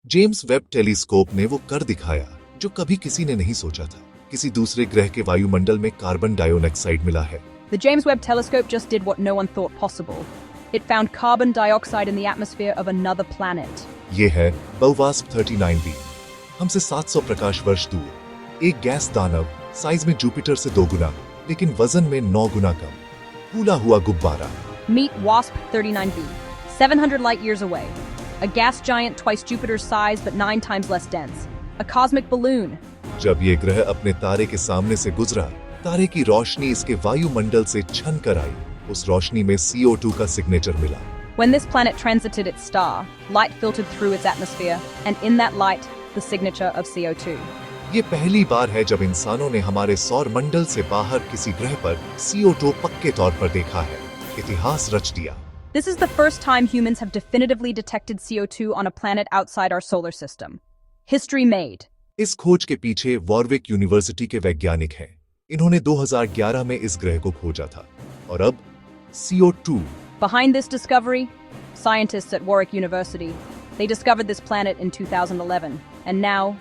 James Webb telescope ने वो कर दिखाया जो कभी किसी ने नहीं सोचा था। किसी दूसरे ग्रह के वायुमंडल में कार्बन डाइऑक्साइड मिला है। The James Webb Telescope just did what no one thought possible. It found carbon dioxide in the atmosphere of another planet. ये है BOWASP 39b, हमसे 700 प्रकाश वर्ष दूर एक गैस दानव, साइज में जुपिटर से 2 गुना लेकिन वजन में 9 गुना कम, फूला हुआ गुब्बारा। Meet WASP 39b, 700 light years away. A gas giant twice Jupiter's size but 9 times less dense. A cosmic balloon. जब ये ग्रह अपने तारे के सामने से गुजरा, तारे की रोशनी इसके वायुमंडल से छन कर आई। उस रोशनी में CO2 का सिग्नेचर मिला। When this planet transited its star, light filtered through its atmosphere, and in that light, the signature of CO2. ये पहली बार है जब इंसानों ने हमारे सौर मंडल से बाहर किसी ग्रह पर CO2 पक्के तौर पर देखा है। इतिहास रच दिया। This is the first time humans have definitively detected CO2 on a planet outside our solar system. History made. इस खोज के पीछे वॉरविक यूनिवर्सिटी के वैज्ञानिक हैं। इन्होंने 2011 में इस ग्रह को खोजा था और अब CO2। Behind this discovery, scientists at Warwick University, they discovered this planet in 2011, and now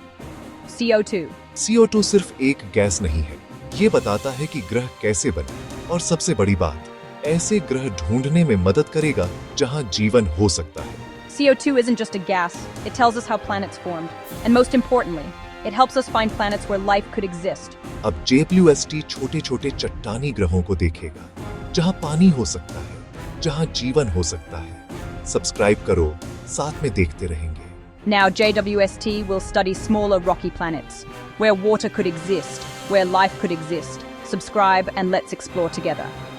CO2. CO2 सिर्फ एक गैस नहीं है, ये बताता है कि ग्रह कैसे बने और सबसे बड़ी बात, ऐसे ग्रह ढूंढने में मदद करेगा जहां जीवन हो सकता है। CO2 isn't just a gas, it tells us how planets formed, and most importantly, it helps us find planets where life could exist. अब JWST छोटे-छोटे चट्टानी ग्रहों को देखेगा, जहां पानी हो सकता है, जहां जीवन हो सकता है। सब्सक्राइब करो, साथ में देखते रहेंगे। Now JWST will study smaller rocky planets, where water could exist, where life could exist. Subscribe and let's explore together.